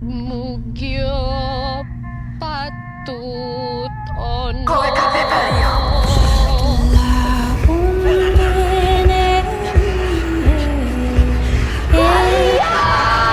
Mugyo patut ono. Kowe kabeh bali. Mugyo patut.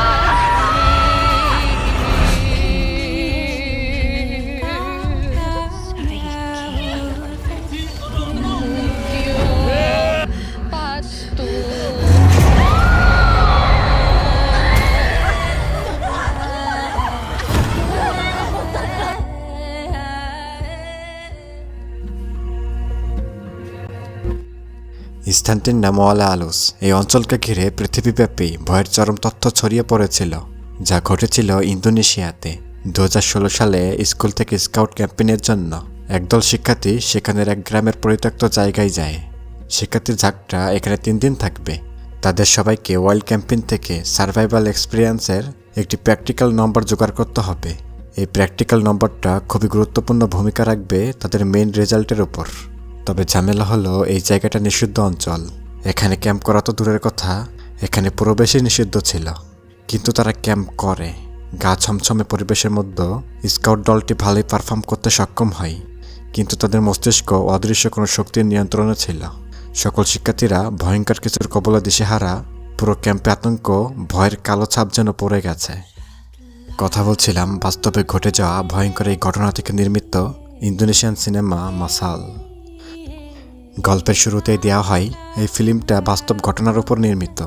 স্থানটির নাম ওয়ালা আলুস। এই অঞ্চলকে ঘিরে পৃথিবীব্যাপী ভয়ের চরম তথ্য ছড়িয়ে পড়েছিল, যা ঘটেছিল ইন্দোনেশিয়াতে। 2016 সালে স্কুল থেকে স্কাউট ক্যাম্পেইনের জন্য একদল শিক্ষার্থী সেখানের এক গ্রামের পরিত্যক্ত জায়গায় যায়। শিক্ষার্থীর ঝাঁকটা এখানে 3 দিন থাকবে। তাদের সবাইকে ওয়াইল্ড ক্যাম্পেইন থেকে সার্ভাইভাল এক্সপিরিয়েন্সের একটি প্র্যাকটিক্যাল নম্বর জোগাড় করতে হবে। এই প্র্যাকটিক্যাল নম্বরটা খুবই গুরুত্বপূর্ণ ভূমিকা রাখবে তাদের মেইন রেজাল্টের উপর। তবে ঝামেলা হলো এই জায়গাটা নিষিদ্ধ অঞ্চল। এখানে ক্যাম্প করা তো দূরের কথা, এখানে প্রবেশই নিষিদ্ধ ছিল। কিন্তু তারা ক্যাম্প করে। গা ছমছমে পরিবেশের মধ্যে স্কাউট দলটি ভালোই পারফর্ম করতে সক্ষম হয়, কিন্তু তাদের মস্তিষ্ক অদৃশ্য কোনো শক্তির নিয়ন্ত্রণে ছিল। সকল শিক্ষার্থীরা ভয়ঙ্কর কিছুর কবলে দিশেহারা। পুরো ক্যাম্পে আতঙ্ক, ভয়ের কালো ছাপ যেন পড়ে গেছে। কথা বলছিলাম বাস্তবে ঘটে যাওয়া ভয়ঙ্কর এই ঘটনা থেকে নির্মিত ইন্দোনেশিয়ান সিনেমা মাসাল। গল্পের শুরুতেই দেওয়া হয় এই ফিল্মটা বাস্তব ঘটনার উপর নির্মিত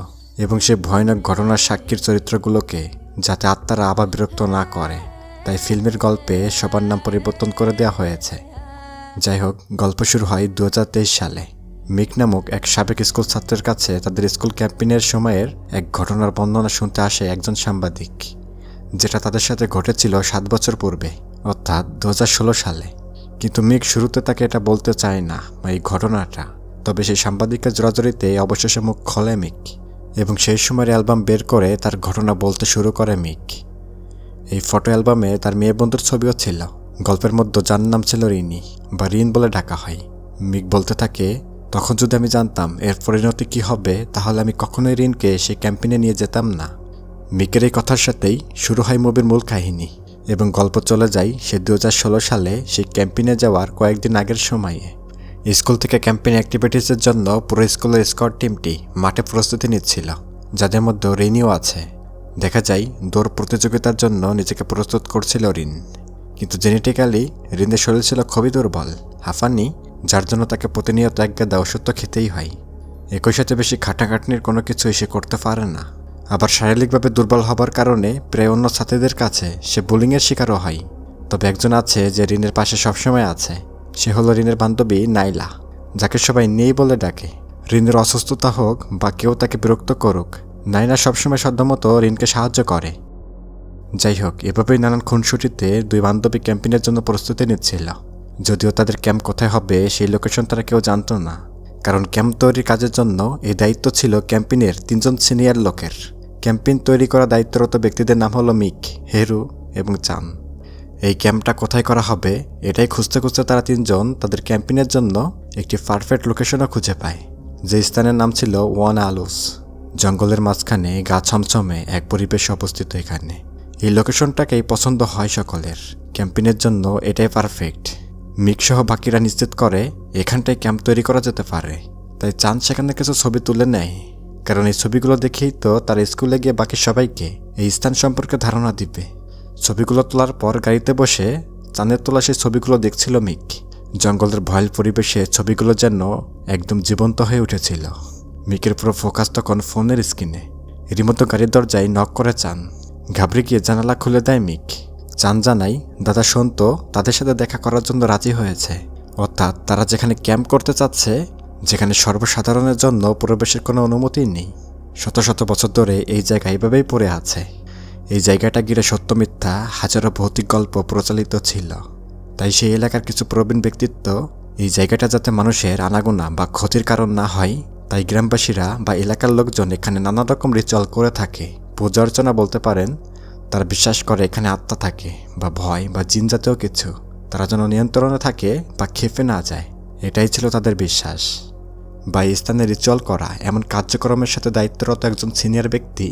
এবং সে ভয়ানক ঘটনার সাক্ষীর চরিত্রগুলোকে যাতে আত্মারা আবার বিরক্ত না করে, তাই ফিল্মের গল্পে সবার নাম পরিবর্তন করে দেওয়া হয়েছে। যাই হোক, গল্প শুরু হয় 2023 সালে। মিক নামক এক সাবেক স্কুল ছাত্রের কাছে তাদের স্কুল ক্যাম্পেইনের সময়ের এক ঘটনার বর্ণনা শুনতে আসে একজন সাংবাদিক, যেটা তাদের সাথে ঘটেছিল 7 বছর পূর্বে, অর্থাৎ 2016 সালে। কিন্তু মিক শুরুতে তাকে এটা বলতে চায় না এই ঘটনাটা। তবে সেই সাংবাদিকের জোরাজোরিতে অবশেষে মুখ খোলে মিক এবং সেই সময়ের অ্যালবাম বের করে তার ঘটনা বলতে শুরু করে মিক। এই ফটো অ্যালবামে তার মেয়ে বন্ধুর ছবিও ছিল। গল্পের মধ্যে যার নাম ছিল রিনি বা রিন বলে ডাকা হয়। মিক বলতে থাকে, তখন যদি আমি জানতাম এর পরিণতি কী হবে, তাহলে আমি কখনোই রিনকে সেই ক্যাম্পেইনে নিয়ে যেতাম না। মিকের এই কথার সাথেই শুরু হয় মুভির মূল কাহিনী এবং গল্প চলে যায় সে 2016 সালে সেই ক্যাম্পেইনে যাওয়ার কয়েকদিন আগের সময়ে। স্কুল থেকে ক্যাম্পেইন অ্যাক্টিভিটিসের জন্য পুরো স্কুলের স্কাউট টিমটি মাঠে প্রস্তুতি নিচ্ছিল, যাদের মধ্যে রিনিও আছে। দেখা যায় দৌড় প্রতিযোগিতার জন্য নিজেকে প্রস্তুত করছিল রিন, কিন্তু জেনেটিক্যালি রিনের শরীর ছিল খুবই দুর্বল, হাঁফানি, যার জন্য তাকে প্রতিনিয়ত এক গাদা ওষুধ তো খেতেই হয়। একই সাথে বেশি খাটাখাটনির কোনো কিছুই সে করতে পারে না। আবার শারীরিকভাবে দুর্বল হবার কারণে প্রায় অন্য ছাত্রীদের কাছে সে বুলিংয়ের শিকারও হয়। তবে একজন আছে যে রিনের পাশে সবসময় আছে। সে হলো রিনের বান্ধবী নাইলা, যাকে সবাই নেই বলে ডাকে। রিনের অসুস্থতা হোক বা কেউ তাকে বিরক্ত করুক, নাইলা সবসময় সাধ্যমতো রিনকে সাহায্য করে। যাই হোক, এভাবেই নানান খুনসুটিতে দুই বান্ধবী ক্যাম্পেইনের জন্য প্রস্তুতি নিচ্ছিল। যদিও তাদের ক্যাম্প কোথায় হবে সেই লোকেশন তারা কেউ জানতো না, কারণ ক্যাম্প তৈরির কাজের জন্য এই দায়িত্ব ছিল ক্যাম্পেইনের 3 জন সিনিয়র লোকের। ক্যাম্পেইন তৈরি করা দায়িত্বরত ব্যক্তিদের নাম হলো মিক, হেরু এবং চান। এই ক্যাম্পটা কোথায় করা হবে এটাই খুঁজতে খুঁজতে তারা 3 জন তাদের ক্যাম্পেইনের জন্য একটি পারফেক্ট লোকেশনও খুঁজে পায়, যে স্থানের নাম ছিল ওয়ানা আলুস। জঙ্গলের মাঝখানে গা ছমছমে এক পরিবেশ অবস্থিত। এখানে এই লোকেশনটাকেই পছন্দ হয় সকলের। ক্যাম্পেইনের জন্য এটাই পারফেক্ট। মিক সহ বাকিরা নিশ্চিত করে এখানটায় ক্যাম্প তৈরি করা যেতে পারে, তাই চাঁদ সেখানে কিছু ছবি তুলে নেয়, কারণ এই ছবিগুলো দেখেই তো তার স্কুলে গিয়ে বাকি সবাইকে এই স্থান সম্পর্কে ধারণা দিবে। ছবিগুলো তোলার পর গাড়িতে বসে চাঁদের তোলা সেই ছবিগুলো দেখছিল মিক। জঙ্গলের ভয়াল পরিবেশে ছবিগুলো যেন একদম জীবন্ত হয়ে উঠেছিল। মিকের পুরো ফোকাস তখন ফোনের স্ক্রিনে। এরই মতো গাড়ির দরজায় নক করে চান। ঘাবড়ে গিয়ে জানালা খুলে দেয় মিক। চান জানাই দাদা সন্ত তাদের সাথে দেখা করার জন্য রাজি হয়েছে, অর্থাৎ তারা যেখানে ক্যাম্প করতে চাচ্ছে, যেখানে সর্বসাধারণের জন্য প্রবেশের কোনো অনুমতি নেই। শত শত বছর ধরে এই জায়গা এইভাবেই পড়ে আছে। এই জায়গাটা ঘিরে সত্য মিথ্যা হাজারো ভৌতিক গল্প প্রচলিত ছিল। তাই সেই এলাকার কিছু প্রবীণ ব্যক্তিত্ব এই জায়গাটা যাতে মানুষের আনাগোনা বা ক্ষতির কারণ না হয়, তাই গ্রামবাসীরা বা এলাকার লোকজন এখানে নানা রকম রিচুয়াল করে থাকে। পূজা অর্চনা বলতে পারেন। তারা বিশ্বাস করে এখানে আত্মা থাকে বা ভয় বা জিন জাতীয় কিছু, তারা যেন নিয়ন্ত্রণে থাকে বা খেপে না যায়, এটাই ছিল তাদের বিশ্বাস। বা এই স্থানে রিচুয়াল করা এমন কার্যক্রমের সাথে দায়িত্বরত একজন সিনিয়র ব্যক্তি,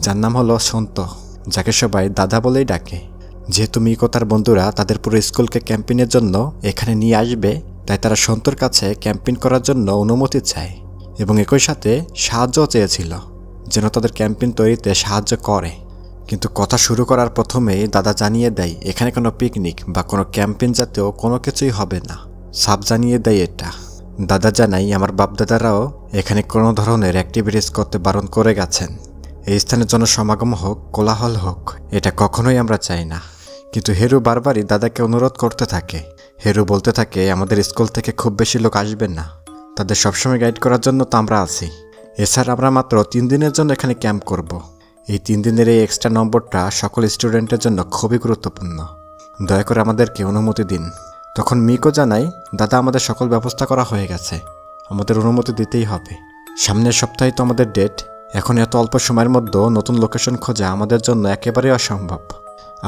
যার নাম হলো সন্ত, যাকে সবাই দাদা বলেই ডাকে। যেহেতু মিক ও তার বন্ধুরা তাদের পুরো স্কুলকে ক্যাম্পেইনের জন্য এখানে নিয়ে আসবে, তাই তারা সন্তুর কাছে ক্যাম্পেইন করার জন্য অনুমতি চায় এবং একই সাথে সাহায্যও চেয়েছিল, যেন তাদের ক্যাম্পেইন তৈরিতে সাহায্য করে। কিন্তু কথা শুরু করার প্রথমেই দাদা জানিয়ে দেয় এখানে কোনো পিকনিক বা কোনো ক্যাম্পেইন জাতীয় কোনো কিছুই হবে না। সাফ জানিয়ে দেয় এটা। দাদা জানাই আমার বাপদাদারাও এখানে কোনো ধরনের অ্যাক্টিভিটিস করতে বারণ করে গেছেন। এই স্থানে জনসমাগম হোক, কোলাহল হোক, এটা কখনোই আমরা চাই না। কিন্তু হেরু বারবারই দাদাকে অনুরোধ করতে থাকে। হেরু বলতে থাকে আমাদের স্কুল থেকে খুব বেশি লোক আসবে না, তাদের সবসময় গাইড করার জন্য তো আমরা আছি। এছাড়া আমরা মাত্র 3 দিনের জন্য এখানে ক্যাম্প করব। এই 3 দিনের এই এক্সট্রা নম্বরটা সকল স্টুডেন্টের জন্য খুবই গুরুত্বপূর্ণ। দয়া করে আমাদেরকে অনুমতি দিন। তখন মিকও জানাই দাদা আমাদের সকল ব্যবস্থা করা হয়ে গেছে, আমাদের অনুমতি দিতেই হবে। সামনের সপ্তাহে তো আমাদের ডেট। এখন এত অল্প সময়ের মধ্যে নতুন লোকেশন খোঁজা আমাদের জন্য একেবারেই অসম্ভব।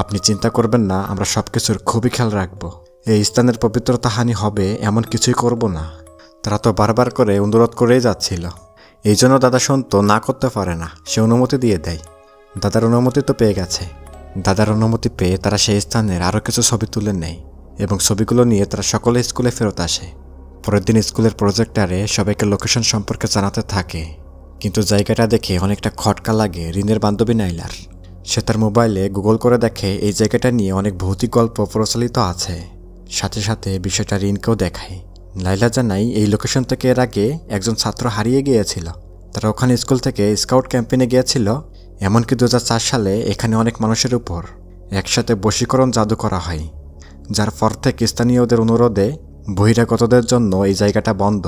আপনি চিন্তা করবেন না, আমরা সব কিছুর খুবই খেয়াল রাখব। এই স্থানের পবিত্রতা হানি হবে এমন কিছুই করব না। তারা তো বারবার করে অনুরোধ করেই যাচ্ছিল, এই জন্য দাদা সন্ত না করতে পারে না, সে অনুমতি দিয়ে দেয়। দাদার অনুমতি তো পেয়ে গেছে। দাদার অনুমতি পেয়ে তারা সেই স্থানের আরও কিছু ছবি তুলে নেয় এবং ছবিগুলো নিয়ে তারা সকলে স্কুলে ফেরত আসে। পরের দিন স্কুলের প্রজেক্টারে সবাইকে লোকেশন সম্পর্কে জানাতে থাকে। কিন্তু জায়গাটা দেখে অনেকটা খটকা লাগে রিনের বান্ধবী নাইলার। সে তার মোবাইলে গুগল করে দেখে এই জায়গাটা নিয়ে অনেক ভৌতিক গল্প প্রচলিত আছে। সাথে সাথে বিষয়টা রিনকেও দেখায়। লাইলা জানাই এই লোকেশন থেকে এর আগে একজন ছাত্র হারিয়ে গিয়েছিল। তারা ওখানে স্কুল থেকে স্কাউট ক্যাম্পেইনে গিয়েছিল। এমনকি 2004 সালে এখানে অনেক মানুষের উপর একসাথে বশীকরণ জাদু করা হয়, যার পর থেকে স্থানীয়দের অনুরোধে বহিরাগতদের জন্য এই জায়গাটা বন্ধ।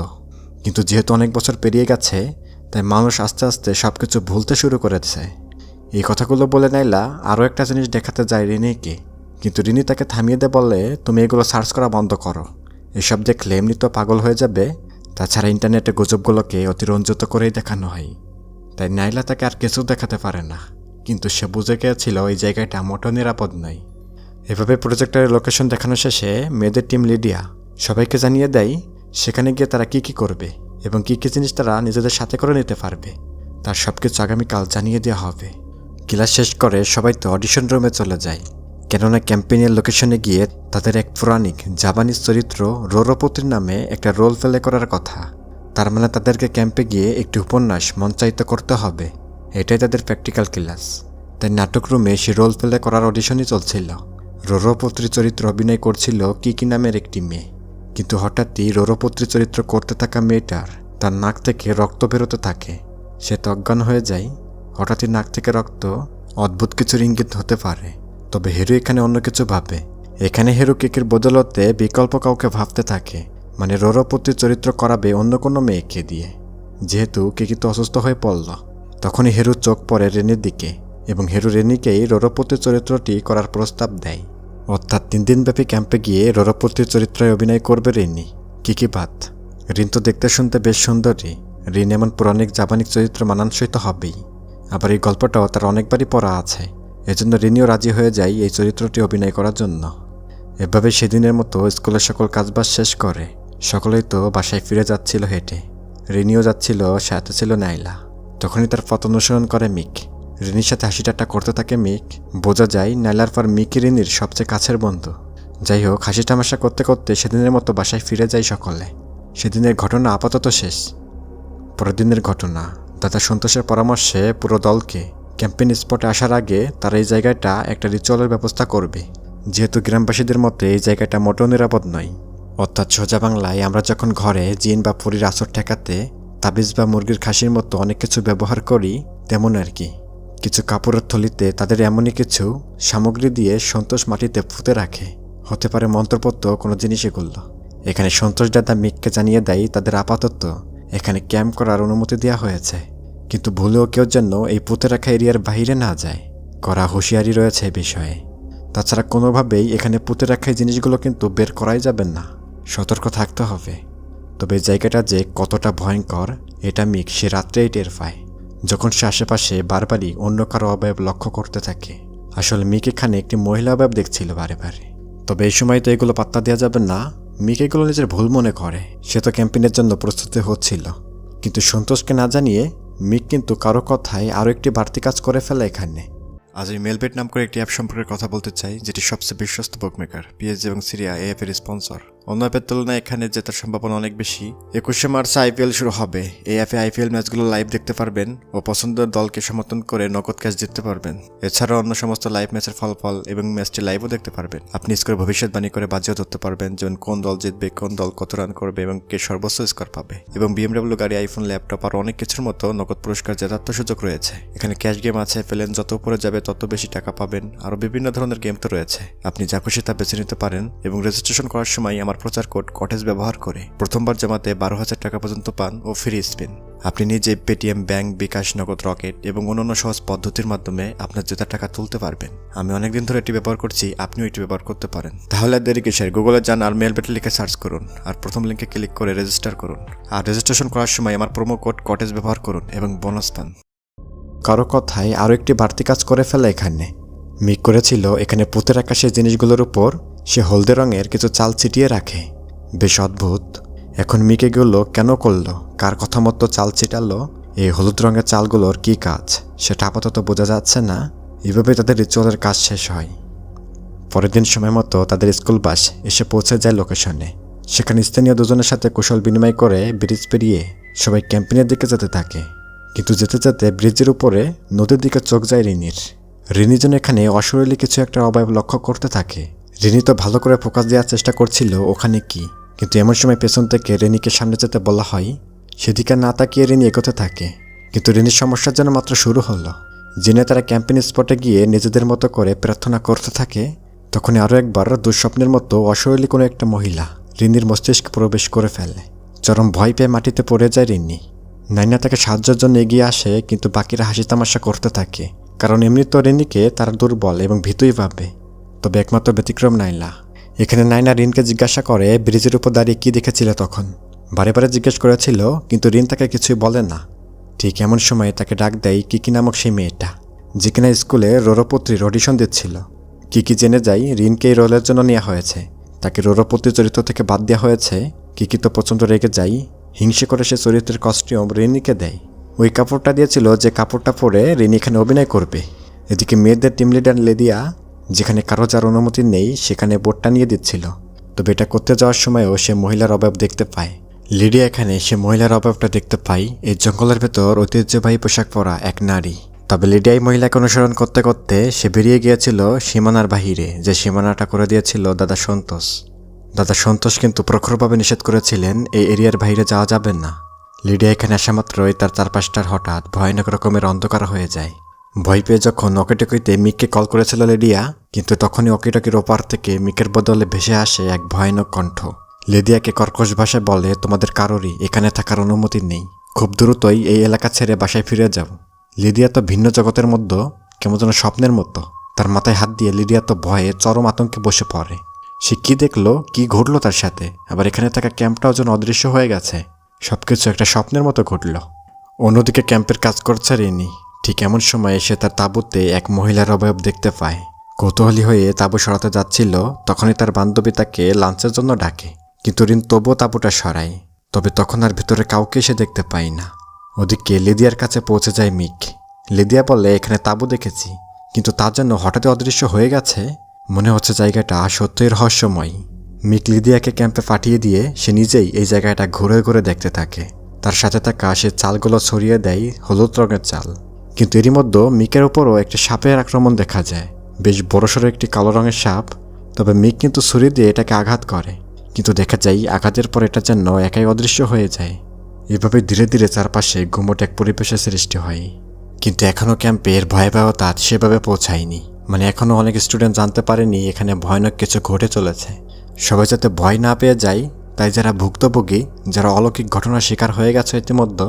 কিন্তু যেহেতু অনেক বছর পেরিয়ে গেছে, তাই মানুষ আস্তে আস্তে সব কিছু ভুলতে শুরু করেছে। এই কথাগুলো বলে নাইলা আরও একটা জিনিস দেখাতে যায় রিনিকে, কিন্তু রিনি তাকে থামিয়ে দেয়, বলে তুমি এগুলো সার্চ করা বন্ধ করো, এসব দেখলে এমনি তো পাগল হয়ে যাবে। তাছাড়া ইন্টারনেটে গুজবগুলোকে অতিরঞ্জিত করেই দেখানো হয়, তাই নাইলা তাকে আর কিছু দেখাতে পারে না। কিন্তু সে বুঝে গিয়েছিল এই জায়গাটা মোটেও নিরাপদ নয়। এভাবে প্রজেক্টরের লোকেশন দেখানো শেষে মেয়েদের টিম লিডিয়া সবাইকে জানিয়ে দেয় সেখানে গিয়ে তারা কি করবে এবং কি জিনিস তারা নিজেদের সাথে করে নিতে পারবে, তার সব কিছু আগামীকাল জানিয়ে দেওয়া হবে। ক্লাস শেষ করে সবাই তো অডিশন রুমে চলে যায়, কেননা ক্যাম্পেইনের লোকেশনে গিয়ে তাদের এক পৌরাণিক জাপানিজ চরিত্র রোরোপতির নামে একটা রোল প্লে করার কথা। তার মানে তাদেরকে ক্যাম্পে গিয়ে একটি উপন্যাস মঞ্চায়িত করতে হবে, এটাই তাদের প্র্যাকটিক্যাল ক্লাস। তাই নাটক রুমে সে রোল প্লে করার অডিশনই চলছিল। রোরোপত্রী চরিত্র অভিনয় করছিল কি নামের একটি মেয়ে। কিন্তু হঠাৎই রোরোপত্রী চরিত্র করতে থাকা মেয়েটার তার নাক থেকে রক্ত বেরোতে থাকে। সে তো অজ্ঞান হয়ে যায়। হঠাৎই নাক থেকে রক্ত অদ্ভুত কিছুর ইঙ্গিত হতে পারে, তবে হেরু এখানে অন্য কিছু ভাবে। এখানে হেরু কেকের বদলতে বিকল্প কাউকে ভাবতে থাকে, মানে রোরোপত্রী চরিত্র করাবে অন্য কোনো মেয়েকে দিয়ে। যেহেতু কেকি তো অসুস্থ হয়ে পড়ল, তখনই হেরু চোখ পড়ে রেনির দিকে এবং হেরু রেনিকেই রোরোপত্রী চরিত্রটি করার প্রস্তাব দেয়। অর্থাৎ 3 দিনব্যাপী ক্যাম্পে গিয়ে রোরোপত্রী চরিত্রে অভিনয় করবে রেনি। কি বাত! রিন তো দেখতে শুনতে বেশ সুন্দরী। রিন এমন পৌরাণিক জাপানিক চরিত্র মানানসই তো হবেই। আবার এই গল্পটাও তার অনেকবারই পড়া আছে, এজন্য রিনিও রাজি হয়ে যায় এই চরিত্রটি অভিনয় করার জন্য। এভাবে সেদিনের মতো স্কুলের সকল কাজবাজ শেষ করে সকলেই তো বাসায় ফিরে যাচ্ছিল হেঁটে। রিনিও যাচ্ছিল, সাথে ছিল নাইলা। তখনই তার পথ অনুসরণ করে মিক। রিনির সাথে হাসি ঠাট্টা করতে থাকে মিক। বোঝা যায় নাইলার পর মিকি রিনির সবচেয়ে কাছের বন্ধু। যাই হোক, হাসি তামাশা করতে করতে সেদিনের মতো বাসায় ফিরে যায় সকলে। সেদিনের ঘটনা আপাতত শেষ। পরের দিনের ঘটনা, দাদা সন্তোষের পরামর্শে পুরো দলকে ক্যাম্পেইন স্পটে আসার আগে তারা এই জায়গাটা একটা রিচুয়ালের ব্যবস্থা করবে। যেহেতু গ্রামবাসীদের মতে এই জায়গাটা মোটেও নিরাপদ নয়। অর্থাৎ সোজা বাংলায় আমরা যখন ঘরে জিন বা পরীর আসর ঠেকাতে তাবিজ বা মুরগির খাসির মতো অনেক কিছু ব্যবহার করি, তেমন আর কি। কিছু কাপড়ের থলিতে তাদের এমনই কিছু সামগ্রী দিয়ে সন্তোষ মাটিতে পুঁতে রাখে। হতে পারে মন্ত্রপত্র কোনো জিনিস এগুলো। এখানে সন্তোষ দাদা মিককে জানিয়ে দেয় তাদের আপাতত এখানে ক্যাম্প করার অনুমতি দেওয়া হয়েছে, কিন্তু ভুলেও কেউ যেন এই পুঁতে রাখা এরিয়ার বাইরে না যায়। করা হুঁশিয়ারি রয়েছে এই বিষয়ে। তাছাড়া কোনোভাবেই এখানে পুঁতে রাখা এই জিনিসগুলো কিন্তু বের করাই যাবে না, সতর্ক থাকতে হবে। তবে এই জায়গাটা যে কতটা ভয়ঙ্কর এটা মিক সে রাত্রেই টের পায়, যখন সে আশেপাশে বারবারই অন্য কারো অবয়ব লক্ষ্য করতে থাকে। আসলে মিক এখানে একটি মহিলা অবয়ব দেখছিল বারে বারে। তবে এই সময় তো এগুলো পাত্তা দেওয়া যাবে না। মিক এগুলো নিজের ভুল মনে করে। সে তো ক্যাম্পেইনের জন্য প্রস্তুতি হচ্ছিল, কিন্তু সন্তোষকে না জানিয়ে মিক কিন্তু কারো কথায় আরও একটি বাড়তি কাজ করে ফেলে এখানে। আজ আমি মেলবেট নাম করে একটি অ্যাপ সম্পর্কে কথা বলতে চাই, যেটি সবচেয়ে বিশ্বস্ত বুকমেকার। পিএসজি এবং সিরিয়া এই অ্যাপের স্পন্সর। অন্য অ্যাপের তুলনায় এখানে জেতার সম্ভাবনা অনেক বেশি। 21শে মার্চ আইপিএল শুরু হবে। এই অ্যাপে আইপিএল ম্যাচগুলো লাইভ দেখতে পারবেন ও পছন্দের দলকে সমর্থন করে নগদ ক্যাশ জিততে পারবেন। এছাড়াও অন্য সমস্ত লাইভ ম্যাচের ফলাফল এবং ম্যাচটি লাইভও দেখতে পারবেন। আপনি স্কোর ভবিষ্যৎবাণী করে বাজিও ধরতে পারবেন, যেমন কোন দল জিতবে, কোন দল কত রান করবে এবং কে সর্বোচ্চ স্কোর পাবে। এবং বিএমডব্লিউ গাড়ি, আইফোন, ল্যাপটপ আর অনেক কিছুর মতো নগদ পুরস্কার জেতার তো সুযোগ রয়েছে। এখানে ক্যাশ গেম আছে, ফেলেন যত উপরে যাবে তত বেশি টাকা পাবেন। আরও বিভিন্ন ধরনের গেম তো রয়েছে, আপনি যা খুশি তা বেছে নিতে পারেন। এবং রেজিস্ট্রেশন করার সময় আমার প্রচার কোড কটেজ ব্যবহার করে প্রথমবার জমাতে 12,000 টাকা পর্যন্ত পান ও ফ্রি স্পিন। আপনি নিজে পেটিএম, ব্যাংক, বিকাশ, নগদ, রকেট এবং অন্যান্য সহজ পদ্ধতির মাধ্যমে আপনার জেতার টাকা তুলতে পারবেন। আমি অনেকদিন ধরে এটি ব্যবহার করছি, আপনিও এটি ব্যবহার করতে পারেন। তাহলে আর দেরি কিসের, গুগলে যান আর মেলবেট লিখে সার্চ করুন আর প্রথম লিঙ্কে ক্লিক করে রেজিস্টার করুন। আর রেজিস্ট্রেশন করার সময় আমার প্রোমো কোড কটেজ ব্যবহার করুন এবং বোনাস পান। কারো কথায় আরও একটি বাড়তি কাজ করে ফেলে এখানে। মিক করেছিল এখানে পুঁতে রাখা সেই জিনিসগুলোর উপর সে হলদে রঙের কিছু চাল ছিটিয়ে রাখে। বেশ অদ্ভুত। এখন মিক এগুলো কেন করলো, কার কথা মতো চাল ছিটালো, এই হলুদ রঙের চালগুলোর কি কাজ সেটা আপাতত বোঝা যাচ্ছে না। এভাবে তাদের রিচুয়ালের কাজ শেষ হয়। পরের দিন সময় মতো তাদের স্কুল বাস এসে পৌঁছে যায় লোকেশনে। সেখানে স্থানীয় দুজনের সাথে কুশল বিনিময় করে ব্রিজ পেরিয়ে সবাই ক্যাম্পিনের দিকে যেতে থাকে। কিন্তু যেতে যেতে ব্রিজের উপরে নদীর দিকে চোখ যায় রিনির। রিনি যেন এখানে অশরীরী কিছু একটা অবয়ব লক্ষ্য করতে থাকে। রিনি তো ভালো করে ফোকাস দেওয়ার চেষ্টা করছিল ওখানে কি, কিন্তু এমন সময় পেছন থেকে রিনিকে সামনে যেতে বলা হয়। সেদিকে না তাকিয়ে রিনি এগোতে থাকে। কিন্তু রিনির সমস্যা যেন মাত্র শুরু হলো। জেনে তারা ক্যাম্পেইন স্পটে গিয়ে নিজেদের মতো করে প্রার্থনা করতে থাকে। তখনই আরও একবার দুঃস্বপ্নের মতো অশরীরী কোনো একটা মহিলা রিনির মস্তিষ্কে প্রবেশ করে ফেলে। চরম ভয় পেয়ে মাটিতে পড়ে যায় রিনি। নাইনা তাকে সাহায্যের জন্য এগিয়ে আসে, কিন্তু বাকিরা হাসি তামাশা করতে থাকে, কারণ এমনি তো রিনিকে তারা দুর্বল এবং ভীতুই ভাবে। তবে একমাত্র ব্যতিক্রম নাইলা। এখানে নাইনা রিনকে জিজ্ঞাসা করে ব্রিজের উপর দাঁড়িয়ে কী দেখেছিল তখন। বারে বারে জিজ্ঞেস করেছিল, কিন্তু রিন তাকে কিছুই বলে না। ঠিক এমন সময় তাকে ডাক দেয় কিকি নামক সেই মেয়েটা, যে কিনা স্কুলে রোরোপুত্রীর অডিশন দিচ্ছিল। কিকি জেনে যায় রিনকে এই রোলের জন্য নেওয়া হয়েছে, তাকে রোরোপুত্রীর চরিত্র থেকে বাদ দেওয়া হয়েছে। কিকি তো প্রচণ্ড রেগে যায়, হিংসে করে সে চরিত্রের কস্টিউম রিনিকে দেয়। ওই কাপড়টা দিয়েছিল যে কাপড়টা পরে রিনি এখানে অভিনয় করবে। এদিকে মেয়েদের টিম লিডার লেদিয়া, যেখানে কারো যার অনুমতি নেই সেখানে বোর্ডটা নিয়ে দিচ্ছিল। তবে এটা করতে যাওয়ার সময়ও সে মহিলার অভাব দেখতে পায়। লিডিয়া এখানে সে মহিলার অভাবটা দেখতে পায় এই জঙ্গলের ভেতর ঐতিহ্যবাহী পোশাক পরা এক নারী। তবে লিডিয়া এই মহিলাকে অনুসরণ করতে করতে সে বেরিয়ে গিয়েছিল সীমানার বাহিরে, যে সীমানাটা করে দিয়েছিল দাদা সন্তোষ। দাদা সন্তোষ কিন্তু প্রখরভাবে নিষেধ করেছিলেন এই এরিয়ার বাইরে যাওয়া যাবে না। লিডিয়া এখানে আসা মাত্রই তার চারপাশটার হঠাৎ ভয়ানক রকমের অন্ধকার হয়ে যায়। ভয় পেয়ে যখন অকেটকিতে মিককে কল করেছিল লিডিয়া, কিন্তু তখনই অকিটকির ওপার থেকে মিকের বদলে ভেসে আসে এক ভয়ানক কণ্ঠ। লিডিয়াকে কর্কশ ভাষায় বলে, তোমাদের কারোরই এখানে থাকার অনুমতি নেই, খুব দ্রুতই এই এলাকা ছেড়ে বাসায় ফিরে যাও। লিডিয়া তো ভিন্ন জগতের মধ্যে, কেমন যেন স্বপ্নের মতো। তার মাথায় হাত দিয়ে লিডিয়া তো ভয়ে চরম আতঙ্কে বসে পড়ে। সে কি দেখলো, কি ঘটলো তার সাথে, আবার এখানে থাকা ক্যাম্পটাও যেন অদৃশ্য হয়ে গেছে। সবকিছু একটা স্বপ্নের মতো ঘটল। অন্যদিকে ক্যাম্পের কাজ করছে রিনি। ঠিক এমন সময় সে তার তাঁবুতে এক মহিলার অবয়ব দেখতে পায়। কৌতূহলী হয়ে তাঁবু সরাতে যাচ্ছিল, তখনই তার বান্ধবী তাকে লাঞ্চের জন্য ডাকে। কিন্তু রিন তবুও তাঁবুটা সরায়। তবে তখন আর ভিতরে কাউকে সে দেখতে পায় না। ওদিকে লিদিয়ার কাছে পৌঁছে যায় মিক। লিদিয়া বলে, এখানে তাঁবু দেখেছি, কিন্তু তা যেন হঠাৎই অদৃশ্য হয়ে গেছে। মনে হচ্ছে জায়গাটা সত্যই রহস্যময়। মিক লিদিয়াকে ক্যাম্পে পাঠিয়ে দিয়ে সে নিজেই এই জায়গাটা ঘুরে ঘুরে দেখতে থাকে। তার সাথে থাকা সে চালগুলো ছড়িয়ে দেয় হলুদ রঙের চাল। কিন্তু এরই মধ্যে মিকের ওপরও একটি সাপের আক্রমণ দেখা যায়, বেশ বড়সড় একটি কালো রঙের সাপ। তবে মিক কিন্তু ছুরি দিয়ে এটাকে আঘাত করে, কিন্তু দেখা যায় আঘাতের পর এটা যেন একাই অদৃশ্য হয়ে যায়। এভাবে ধীরে ধীরে চারপাশে গুমট এক পরিবেশের সৃষ্টি হয়। কিন্তু এখনও ক্যাম্পের ভয়াবহতা সেভাবে পৌঁছায়নি। মানে এখনও অনেক স্টুডেন্ট জানতে পারেনি এখানে ভয়ানক কিছু ঘটে চলেছে। সবাই যাতে ভয় না পেয়ে যায়, তাই যারা ভুক্তভোগী, যারা অলৌকিক ঘটনার শিকার হয়ে গেছে ইতিমধ্যে,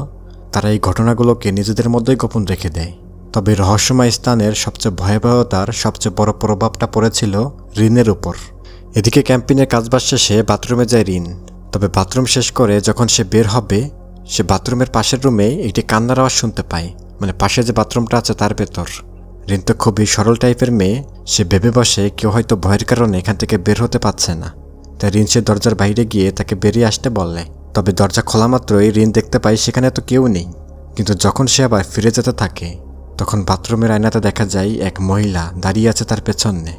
তারা এই ঘটনাগুলোকে নিজেদের মধ্যেই গোপন রেখে দেয়। তবে রহস্যময় স্থানের সবচেয়ে ভয়াবহতার সবচেয়ে বড় প্রভাবটা পড়েছিল রিনের উপর। এদিকে ক্যাম্পেইনের কাজবাজ শেষে বাথরুমে যায় রিন। তবে বাথরুম শেষ করে যখন সে বের হবে, সে বাথরুমের পাশের রুমে একটি কান্নার আওয়াজ শুনতে পায়। মানে পাশে যে বাথরুমটা আছে তার ভেতর। রিন তো খুবই সরল টাইপের মেয়ে। সে ভেবে বসে কেউ হয়তো ভয়ের কারণে এখান থেকে বের হতে পারছে না। তাই রিন সে দরজার বাইরে গিয়ে তাকে বেরিয়ে আসতে বলে। তবে দরজা খোলা মাত্রই রিন দেখতে পায় সেখানে তো কেউ নেই। কিন্তু যখন সে আবার ফিরে যেতে থাকে, তখন বাথরুমের আয়নাতে দেখা যায় এক মহিলা দাঁড়িয়ে আছে তার পেছনে।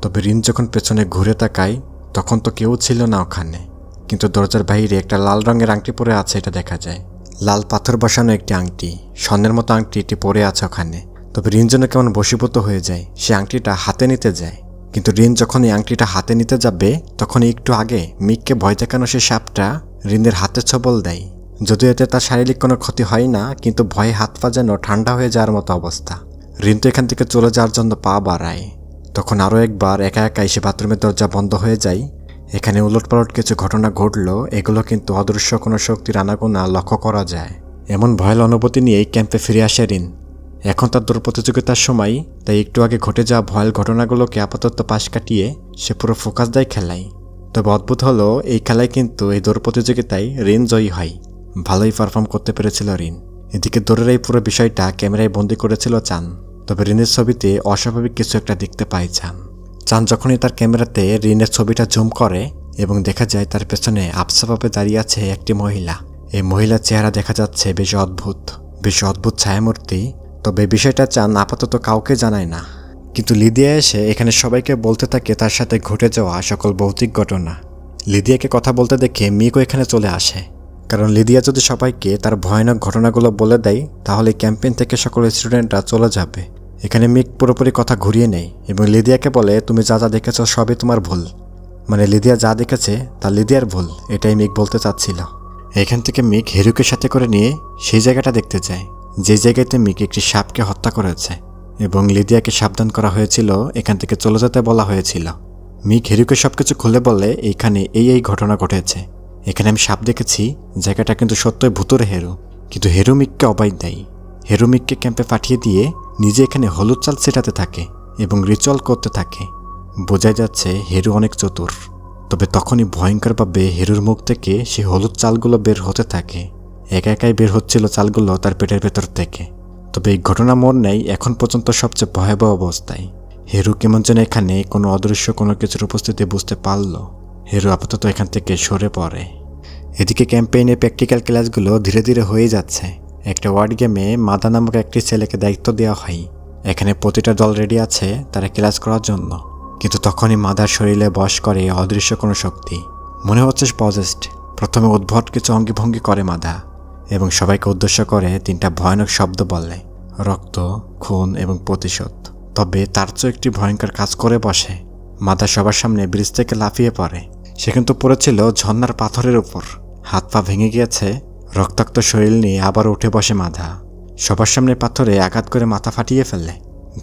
তবে রিন যখন পেছনে ঘুরে তাকায় তখন তো কেউ ছিল না ওখানে, কিন্তু দরজার বাইরে একটা লাল রঙের আংটি পরে আছে এটা দেখা যায়। লাল পাথর বসানো একটি আংটি, স্বর্ণের মতো আংটিটি পরে আছে ওখানে। তবে রিন যেন কেমন বশীভূত হয়ে যায়, সে আংটিটা হাতে নিতে যায়। কিন্তু রিন যখন এই আংটিটা হাতে নিতে যাবে তখন একটু আগে মিককে ভয় দেখানো সে সাপটা রিনের হাতে ছবল দেয়। যদিও এতে তার শারীরিক কোনো ক্ষতি হয় না, কিন্তু ভয়ে হাত পা যেন ঠান্ডা হয়ে যাওয়ার মতো অবস্থা। রিন তো এখান থেকে চলে যাওয়ার জন্য পা বাড়ায়। তখন আরও একবার একা একা এসে বাথরুমের দরজা বন্ধ হয়ে যায়। এখানে উলটপালট কিছু ঘটনা ঘটলো, এগুলো কিন্তু অদৃশ্য কোনো শক্তির আনাগোনা লক্ষ্য করা যায়। এমন ভয়াল অনুভূতি নিয়েই ক্যাম্পে ফিরে আসে রিন। এখন তার দৌড় প্রতিযোগিতার সময়, তাই একটু আগে ঘটে যাওয়া ভয়াল ঘটনাগুলোকে আপাতত পাশ কাটিয়ে সে পুরো ফোকাস দেয় খেলায়। তবে অদ্ভুত হলো, এই খেলায় কিন্তু এই দৌড় প্রতিযোগিতায় রিন জয়ী হয়। ভালোই পারফর্ম করতে পেরেছিল রিন। এদিকে দৌড়ের এই পুরো বিষয়টা ক্যামেরায় বন্দি করেছিল চান। তবে রিনের ছবিতে অস্বাভাবিক কিছু একটা দেখতে পায় চান যখনই তার ক্যামেরাতে রিনের ছবিটা জুম করে এবং দেখা যায় তার পেছনে আবছাভাবে দাঁড়িয়ে আছে একটি মহিলা। এই মহিলার চেহারা দেখা যাচ্ছে বেশ অদ্ভুত ছায়ামূর্তি। তবে বিষয়টা চান আপাতত কাউকে জানায় না, কিন্তু লিদিয়া এসে এখানে সবাইকে বলতে থাকে তার সাথে ঘটে যাওয়া সকল ভৌতিক ঘটনা। লিদিয়াকে কথা বলতে দেখে মিকও এখানে চলে আসে, কারণ লিদিয়া যদি সবাইকে তার ভয়ানক ঘটনাগুলো বলে দেয় তাহলে ক্যাম্পেইন থেকে সকল স্টুডেন্টরা চলে যাবে। এখানে মিক পুরোপুরি কথা ঘুরিয়ে নেয় এবং লিদিয়াকে বলে, তুমি যা যা দেখেছ সবই তোমার ভুল। মানে লিদিয়া যা দেখেছে তা লিদিয়ার ভুল, এটাই মিক বলতে চাচ্ছিল। এখান থেকে মিক হেরুকে সাথে করে নিয়ে সেই জায়গাটা দেখতে যায়, যে জায়গাতে মিক একটি সাপকে হত্যা করেছে এবং লিদিয়াকে সাবধান করা হয়েছিল এখান থেকে চলে যেতে বলা হয়েছিল। মিক হেরুকে সবকিছু খুলে বলে, এইখানে এই ঘটনা ঘটেছে, এখানে আমি সাপ দেখেছি, জায়গাটা কিন্তু সত্যই ভুতুরে হেরু। কিন্তু হেরু মিককে অবাই দেয়। হেরু মিককে ক্যাম্পে পাঠিয়ে দিয়ে নিজে এখানে হলুদ চাল ছেটাতে থাকে এবং রিচুয়াল করতে থাকে। বোঝাই যাচ্ছে হেরু অনেক চতুর। তবে তখনই ভয়ঙ্করভাবে হেরুর মুখ থেকে সেই হলুদ চালগুলো বের হতে থাকে। একা একাই বের হচ্ছিল চালগুলো তার পেটের ভেতর থেকে। তবে এই ঘটনা মোড় নেয় এখন পর্যন্ত সবচেয়ে ভয়াবহ অবস্থায়। হেরু কেমন যেন এখানে কোনো অদৃশ্য কোনো কিছুর উপস্থিতি বুঝতে পারল। হেরু আপাতত এখান থেকে সরে পড়ে। এদিকে ক্যাম্পেইনে প্র্যাকটিক্যাল ক্লাসগুলো ধীরে ধীরে হয়ে যাচ্ছে। একটা ওয়ার্ড গেমে মাদা নামক একটি ছেলেকে দায়িত্ব দেওয়া হয়। এখানে প্রতিটা দল রেডি আছে তারা ক্লাস করার জন্য, কিন্তু তখনই মাদার শরীরে বশ করে অদৃশ্য কোনো শক্তি। মনে হচ্ছে পজেসড। প্রথমে উদ্ভট কিছু অঙ্গিভঙ্গি করে মাদা এবং সবাইকে উদ্দেশ্য করে 3টা ভয়ানক শব্দ বলে, রক্ত, খুন এবং প্রতিশোধ। তবে তার চেয়ে একটি ভয়ঙ্কর কাজ করে বসে। মাদা সবার সামনে ব্রিজ থেকে লাফিয়ে পড়ে। সে কিন্তু পড়েছিল ঝর্ণার পাথরের উপর, হাত পা ভেঙে গিয়েছে, রক্তাক্ত শরীর নিয়ে আবার উঠে বসে মাদা। সবার সামনে পাথরে আঘাত করে মাথা ফাটিয়ে ফেলে।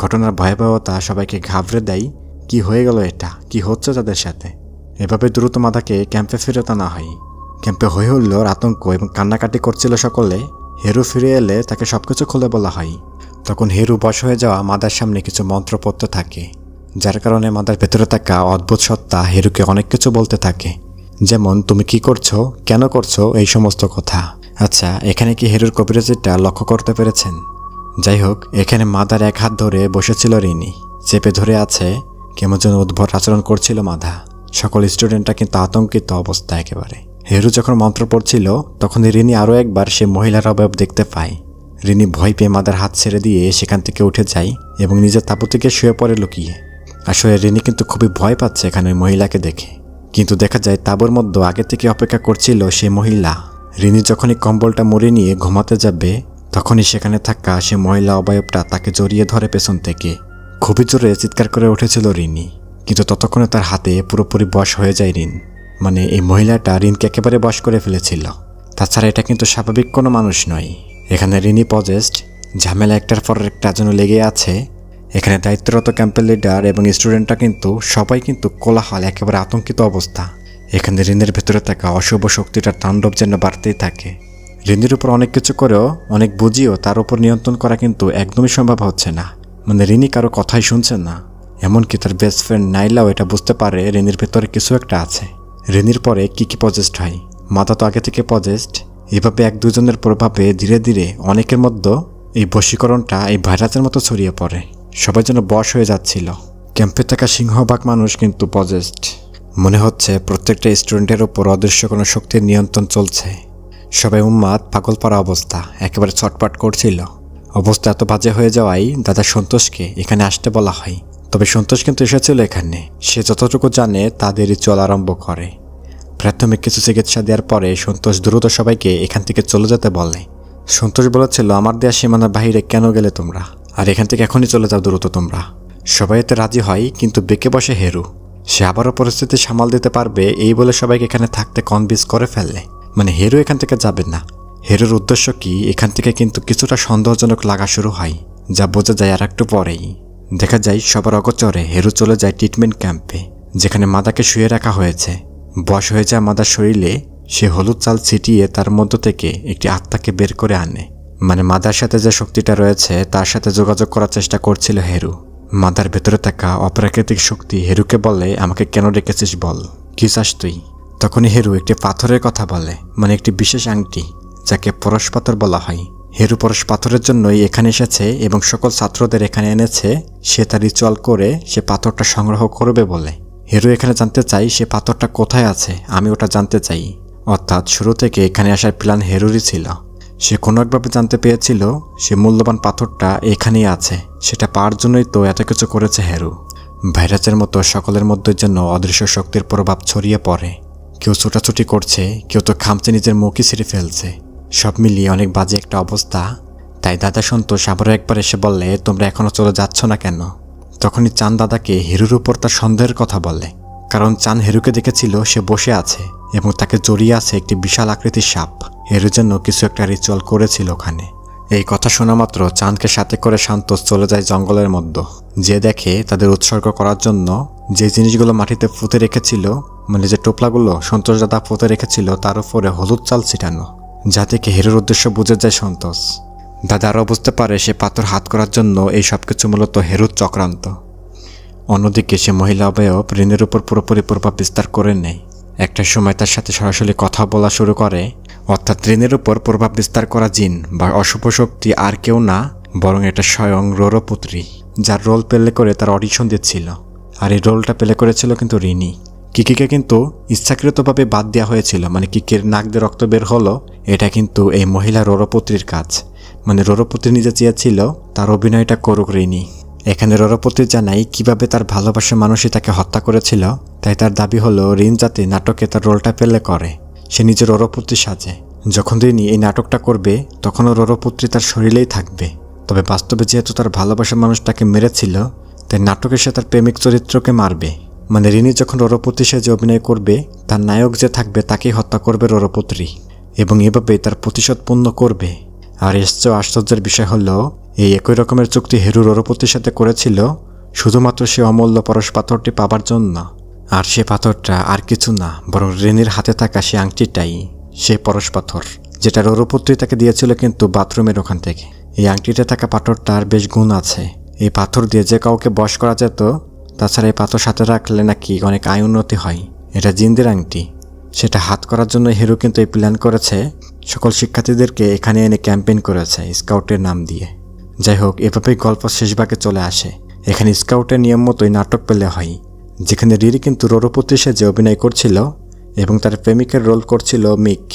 ঘটনার ভয়াবহতা সবাইকে ঘাবড়ে দেয়। কি হয়ে গেল, এটা কি হচ্ছে তাদের সাথে? এভাবে দ্রুত মাদাকে ক্যাম্পে ফেরত আনা হয়। ক্যাম্পে হই হুল্লোড়, আতঙ্ক এবং কান্নাকাটি করছিল সকলে। হেরু ফিরে এলে তাকে সবকিছু খুলে বলা হয়। তখন হেরু বশ হয়ে যাওয়া মাদার সামনে কিছু মন্ত্র পড়তে থাকে, যার কারণে মাদার ভেতরে থাকা অদ্ভুত সত্তা হেরুকে অনেক কিছু বলতে থাকে, যেমন তুমি কি করছো, কেন করছো, এই সমস্ত কথা। আচ্ছা, এখানে কি হেরুর কবিরাজিটা লক্ষ্য করতে পেরেছেন? যাই হোক, এখানে মাদার এক হাত ধরে বসেছিল রিনি, চেপে ধরে আছে। কেমন যেন উদ্ভট আচরণ করছিল মাদা। সকল স্টুডেন্টরা কিন্তু আতঙ্কিত অবস্থা একেবারে। হেরু যখন মন্ত্র পড়ছিল তখন রিনি আরও একবার সে মহিলার অবয়ব দেখতে পায়। রিনি ভয় পেয়ে মাদার হাত ছেড়ে দিয়ে সেখান থেকে উঠে যায় এবং নিজের তাঁবু থেকে শুয়ে পড়ে লুকিয়ে। আসলে রিনি কিন্তু খুবই ভয় পাচ্ছে এখানে ওই মহিলাকে দেখে। কিন্তু দেখা যায় তাঁবুর মধ্যে আগে থেকে অপেক্ষা করছিল সে মহিলা। রিনি যখনই কম্বলটা মুড়ে নিয়ে ঘুমাতে যাবে তখনই সেখানে থাকা সে মহিলা অবয়বটা তাকে জড়িয়ে ধরে পেছন থেকে। খুবই জোরে চিৎকার করে উঠেছিল রিনি, কিন্তু ততক্ষণে তার হাতে পুরোপুরি বশ হয়ে যায় রিন। মানে এই মহিলাটা রিনকে একেবারে বশ করে ফেলেছিল। তাছাড়া এটা কিন্তু স্বাভাবিক কোনো মানুষ নয়। এখানে রিনি পজেসড। ঝামেলা একটার পর একটা যেন লেগে আছে। এখানে দায়িত্বরত ক্যাম্পের লিডার এবং স্টুডেন্টরা কিন্তু সবাই কিন্তু কোলাহল, একেবারে আতঙ্কিত অবস্থা। এখানে রিনের ভেতরে থাকা অশুভ শক্তিটার তাণ্ডব যেন বাড়তেই থাকে। রিনের উপর অনেক কিছু করেও, অনেক বুঝিয়েও তার উপর নিয়ন্ত্রণ করা কিন্তু একদমই সম্ভব হচ্ছে না। মানে রিনি কারো কথাই শুনছে না। এমনকি তার বেস্ট ফ্রেন্ড নাইলাও এটা বুঝতে পারে রিনির ভেতরে কিছু একটা আছে। রিনির পরে কি পজেসড হয়? মাথা তো আগে থেকে পজেসড। এভাবে এক দুজনের প্রভাবে ধীরে ধীরে অনেকের মধ্যে এই বশীকরণটা এই ভাইরাসের মতো ছড়িয়ে পড়ে। সবাই যেন বশ হয়ে যাচ্ছিল। ক্যাম্পে থাকা সিংহভাগ মানুষ কিন্তু পজেসড। মনে হচ্ছে প্রত্যেকটা স্টুডেন্টের ওপর অদৃশ্য কোনো শক্তির নিয়ন্ত্রণ চলছে। সবাই উন্মাদ, পাগল পাড়া অবস্থা, একেবারে ছটপট করছিল। অবস্থা এত বাজে হয়ে যাওয়ায় দাদা সন্তোষকে এখানে আসতে বলা হয়। তবে সন্তোষ কিন্তু এসেছিল এখানে। সে যতটুকু জানে তাদেরই চল আরম্ভ করে। প্রাথমিক কিছু চিকিৎসা দেওয়ার পরে সন্তোষ দ্রুত সবাইকে এখান থেকে চলে যেতে বলে। সন্তোষ বলেছিল, আমার দেয়া সীমানার বাহিরে কেন গেলে তোমরা, আর এখান থেকে এখনই চলে যাও দ্রুত তোমরা। সবাই এতে রাজি হয়, কিন্তু বেঁকে বসে হেরু। সে আবারও পরিস্থিতি সামাল দিতে পারবে এই বলে সবাইকে এখানে থাকতে কনভিন্স করে ফেলে। মানে হেরু এখান থেকে যাবে না। হেরুর উদ্দেশ্য কি এখান থেকে কিন্তু কিছুটা সন্দেহজনক লাগা শুরু হয়, যা বোঝা যায় আর একটু পরেই। দেখা যায় সবার অগোচরে হেরু চলে যায় ট্রিটমেন্ট ক্যাম্পে, যেখানে মাদাকে শুয়ে রাখা হয়েছে। বয়স হয়ে যায় মাদার শরীরে। সে হলুদ চাল ছিটিয়ে তার মধ্য থেকে একটি আত্মাকে বের করে আনে। মানে মাদার সাথে যে শক্তিটা রয়েছে তার সাথে যোগাযোগ করার চেষ্টা করছিল হেরু। মাদার ভেতরে থাকা অপ্রাকৃতিক শক্তি হেরুকে বলে, আমাকে কেন ডেকেছিস বল, কি চাস তুই? তখনই হেরু একটি পাথরের কথা বলে, মানে একটি বিশেষ আংটি, যাকে পরশ পাথর বলা হয়। হেরু পরশ পাথরের জন্যই এখানে এসেছে এবং সকল ছাত্রদের এখানে এনেছে। সে তার রিচুয়াল করে সে পাথরটা সংগ্রহ করবে বলে। হেরু এখানে জানতে চাই সে পাথরটা কোথায় আছে, আমি ওটা জানতে চাই। অর্থাৎ শুরু থেকে এখানে আসার প্ল্যান হেরুরই ছিল। সে কোনো একভাবে জানতে পেরেছিল সে মূল্যবান পাথরটা এখানেই আছে। সেটা পাওয়ার জন্যই তো এত কিছু করেছে হেরু। ভাইরাসের মতো সকলের মধ্যে জন্য অদৃশ্য শক্তির প্রভাব ছড়িয়ে পড়ে। কেউ ছোটাছুটি করছে, কেউ তো খামচে নিজের মুখই ছিঁড়ে ফেলছে। সব মিলিয়ে অনেক বাজে একটা অবস্থা। তাই দাদা সন্তোষ আবারও একবার এসে বললে, তোমরা এখনো চলে যাচ্ছ না কেন? তখনই চান দাদাকে হেরুর উপর তার সন্দেহের কথা বলে। কারণ চান হেরুকে দেখেছিল সে বসে আছে এবং তাকে জড়িয়ে আছে একটি বিশাল আকৃতির সাপ। হেরুর জন্য কিছু একটা রিচুয়াল করেছিল ওখানে। এই কথা শোনা মাত্র চাঁদকে সাথে করে সন্তোষ চলে যায় জঙ্গলের মধ্যে। যে দেখে তাদের উৎসর্গ করার জন্য যে জিনিসগুলো মাটিতে পুঁতে রেখেছিল, মানে যে টোপলাগুলো সন্তোষ দাদা পুঁতে রেখেছিল, তার উপরে হলুদ চাল ছিটানো, যাতে কি হেরুর উদ্দেশ্য বুঝে যায় সন্তোষ। দাদা আরও বুঝতে পারে সে পাথর হাত করার জন্য এই সব কিছু মূলত হেরুর চক্রান্ত। অন্যদিকে সে মহিলা অবয়ব রিনের উপর পুরোপুরি প্রভাব বিস্তার করে নেয়। একটা সময় তার সাথে সরাসরি কথা বলা শুরু করে। অর্থাৎ রিনের উপর প্রভাব বিস্তার করা জিন বা অশুভ শক্তি আর কেউ না, বরং এটা স্বয়ং রোরপুত্রী, যার রোল প্লে করে তার অডিশন দিচ্ছিল। আর এই রোলটা প্লে করেছিল কিন্তু রিনি। কিকিকে কিন্তু ইচ্ছাকৃতভাবে বাদ দেওয়া হয়েছিল। মানে কিকির নাক দিয়ে রক্ত বের হলো, এটা কিন্তু এই মহিলা রোরপুত্রীর কাজ। মানে রোরপুত্রী নিজে চেয়েছিল তার অভিনয়টা করুক রিনি। এখানে রোরপুত্রী জানাই কিভাবে তার ভালোবাসা মানুষই তাকে হত্যা করেছিল। তাই তার দাবি হলো রিন যাতে নাটকে তার রোলটা প্লে করে। সে নিজের রোরপুত্রী সাজে। যখন রিনি এই নাটকটা করবে তখনও রোরপুত্রী তার শরীরেই থাকবে। তবে বাস্তবে যেহেতু তার ভালোবাসা মানুষ তাকে মেরেছিল, তাই নাটকে সে তার প্রেমিক চরিত্রকে মারবে। মানে রিনি যখন রোরপুত্রী সেজে অভিনয় করবে, তার নায়ক যে থাকবে তাকেই হত্যা করবে রোরপুত্রী, এবং এভাবেই তার প্রতিশোধ পূর্ণ করবে। আর এর চেয়ে আশ্চর্যের বিষয় হলো এই একই রকমের চুক্তি হেরু রোরপুত্রীর সাথে করেছিল, শুধুমাত্র সে অমূল্য পরশ পাথরটি পাবার জন্য। আর সে পাথরটা আর কিছু না, বরং রিনির হাতে থাকা সে আংটিটাই সেই পরশ পাথর, যেটা রোরপুত্রী তাকে দিয়েছিল কিন্তু বাথরুমের ওখান থেকে। এই আংটিতে থাকা পাথরটার বেশ গুণ আছে। এই পাথর দিয়ে যে কাউকে বশ করা যেত। তাছাড়া এই পাথর সাথে রাখলে নাকি অনেক আয় উন্নতি হয়। এটা জিনদের আংটি। সেটা হাত করার জন্য হেরু কিন্তু এই প্ল্যান করেছে। সকল শিক্ষার্থীদেরকে এখানে এনে ক্যাম্পেইন করেছে স্কাউটের নাম দিয়ে। যাই হোক, এভাবেই গল্প শেষ ভাগে চলে আসে। এখানে স্কাউটের নিয়ম মতোই নাটক পেলে হয়, যেখানে রিরি কিন্তু রোরপুত্রী সেজে অভিনয় করছিল এবং তার প্রেমিকের রোল করছিল মিক।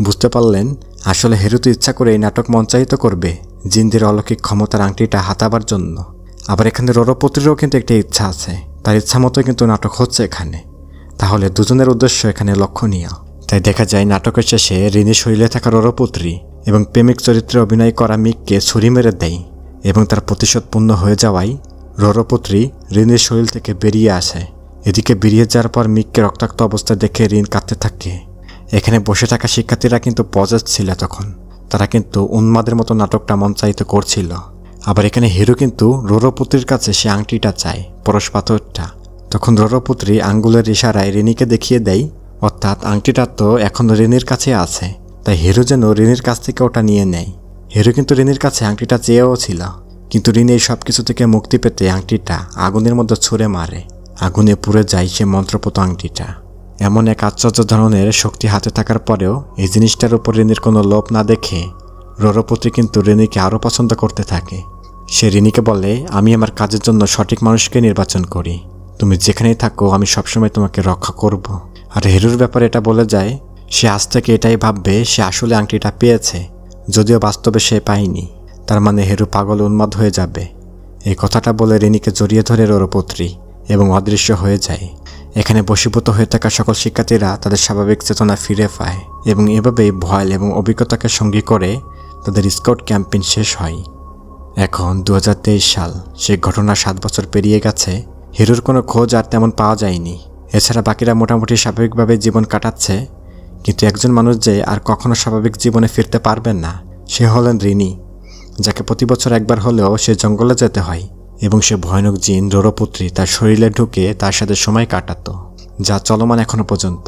বুঝতে পারলেন আসলে হেরু তো ইচ্ছা করে এই নাটক মঞ্চায়িত করবে জিনদের অলৌকিক ক্ষমতার আংটিটা হাতাবার জন্য। আবার এখানে রোরপুত্রীরও কিন্তু একটা ইচ্ছা আছে, তার ইচ্ছা মতোই কিন্তু নাটক হচ্ছে এখানে। তাহলে দুজনের উদ্দেশ্য এখানে লক্ষণীয়। তাই দেখা যায় নাটকের শেষে রিনির শরীরে থাকা রোরপুত্রী এবং প্রেমিক চরিত্রে অভিনয় করা মিককে ছুরি মেরে দেয়, এবং তার প্রতিশোধ পূর্ণ হয়ে যাওয়ায় রোরপুত্রী রিনের শরীর থেকে বেরিয়ে আসে। এদিকে বেরিয়ে যাওয়ার পর মিককে রক্তাক্ত অবস্থায় দেখে রিন কাঁদতে থাকে। এখানে বসে থাকা শিক্ষার্থীরা কিন্তু পজেস ছিল তখন। তারা কিন্তু উন্মাদের মতো নাটকটা মঞ্চায়িত করছিল। আবার এখানে হিরো কিন্তু রোরপুত্রীর কাছে সে আংটিটা চায়, পরশ পাথরটা। তখন রোরপুত্রী আঙ্গুলের ইশারায় রিনিকে দেখিয়ে দেয়, অর্থাৎ আংটিটা তো এখন রিনির কাছে আছে। তাই হিরো যেন রিনির কাছ থেকে ওটা নিয়ে নেয়। হিরো কিন্তু রিনির কাছে আংটিটা চেয়েও ছিল, কিন্তু রিনি এই সব কিছু থেকে মুক্তি পেতে আংটিটা আগুনের মধ্যে ছুঁড়ে মারে। আগুনে পুড়ে যায় সে মন্ত্রপত আংটিটা। এমন এক আশ্চর্য ধরনের শক্তি হাতে থাকার পরেও এই জিনিসটার উপর রিনির কোনো লোভ না দেখে রোরপুত্রী কিন্তু রিনিকে আরও পছন্দ করতে থাকে। সে রিনিকে বলে, আমি আমার কাজের জন্য সঠিক মানুষকে নির্বাচন করি। তুমি যেখানেই থাকো আমি সবসময় তোমাকে রক্ষা করব। আর হিরোর ব্যাপারে এটা বলে যায় সে আজ থেকে এটাই ভাববে সে আসলে আংটিটা পেয়েছে, যদিও বাস্তবে সে পায়নি। তার মানে হেরু পাগল উন্মাদ হয়ে যাবে। এই কথাটা বলে রিনিকে জড়িয়ে ধরে রোরপত্রী এবং অদৃশ্য হয়ে যায়। এখানে বশীভূত হয়ে থাকা সকল শিক্ষার্থীরা তাদের স্বাভাবিক চেতনা ফিরে পায় এবং এভাবেই ভয় এবং অভিজ্ঞতাকে সঙ্গী করে তাদের স্কাউট ক্যাম্পেইন শেষ হয়। এখন 2023 সাল, সেই ঘটনা 7 বছর পেরিয়ে গেছে। হিরোর কোনো খোঁজ আর তেমন পাওয়া যায়নি। এছাড়া বাকিরা মোটামুটি স্বাভাবিকভাবে জীবন কাটাচ্ছে, কিন্তু একজন মানুষ যে আর কখনো স্বাভাবিক জীবনে ফিরতে পারবেন না, সে হলেন রিনি, যাকে প্রতি বছর একবার হলেও সে জঙ্গলে যেতে হয় এবং সে ভয়ানক জিন রোরপত্রী তার শরীরে ঢুকে তার সাথে সময় কাটাতো, যা চলমান এখনো পর্যন্ত।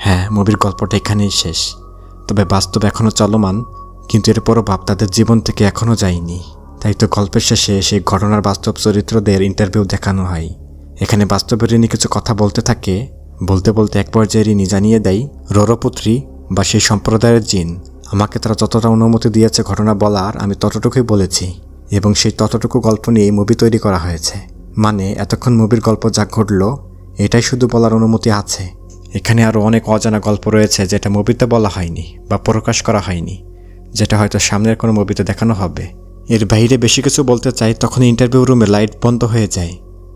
হ্যাঁ, মুভির গল্পটা এখানেই শেষ, তবে বাস্তব এখনও চলমান, কিন্তু এর প্রভাব তাদের জীবন থেকে এখনও যায়নি। তাই তো গল্পের শেষে সেই ঘটনার বাস্তব চরিত্রদের ইন্টারভিউ দেখানো হয়। এখানে বাস্তবে রিনি কিছু কথা বলতে থাকে, বলতে বলতে এক পর্যায়ে রিনি জানিয়ে দেয়, রোরপত্রী বা সেই সম্প্রদায়ের জিন আমাকে তারা যতটা অনুমতি দিয়েছে ঘটনা বলার, আমি ততটুকুই বলেছি এবং সেই ততটুকু গল্প নিয়ে মুভি তৈরি করা হয়েছে। মানে এতক্ষণ মুভির গল্প যা ঘটলো এটাই শুধু বলার অনুমতি আছে। এখানে আরও অনেক অজানা গল্প রয়েছে যেটা মুভিতে বলা হয়নি বা প্রকাশ করা হয়নি, যেটা হয়তো সামনের কোনো মুভিতে দেখানো হবে। এর বাইরে বেশি কিছু বলতে চাই তখন ইন্টারভিউ রুমে লাইট বন্ধ হয়ে যায়।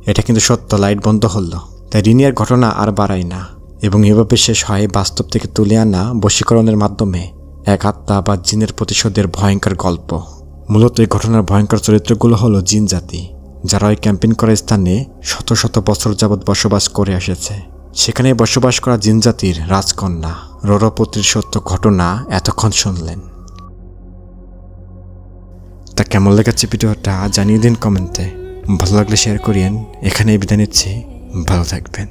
এটা কিন্তু সত্য, লাইট বন্ধ হলো। তাই রিনির ঘটনা আর বাড়ায় না এবং এভাবে শেষ হয় বাস্তব থেকে তুলে আনা বশীকরণের মাধ্যমে এক আত্মা বা জিনের প্রতিশোধের ভয়ঙ্কর গল্প। মূলত এই ঘটনার ভয়ঙ্কর চরিত্রগুলো হলো জিন জাতি, যারা ওই ক্যাম্পেইন করা স্থানে শত শত বছর যাবৎ বসবাস করে এসেছে। সেখানে বসবাস করা জিন জাতির রাজকন্যা রোরপত্রীর সত্য ঘটনা এতক্ষণ শুনলেন। তা কেমন লেগেছে ভিডিওটা জানিয়ে দিন কমেন্টে। ভালো লাগলে শেয়ার করিয়েন। এখানেই বিদায় নিচ্ছি, ভালো থাকবেন।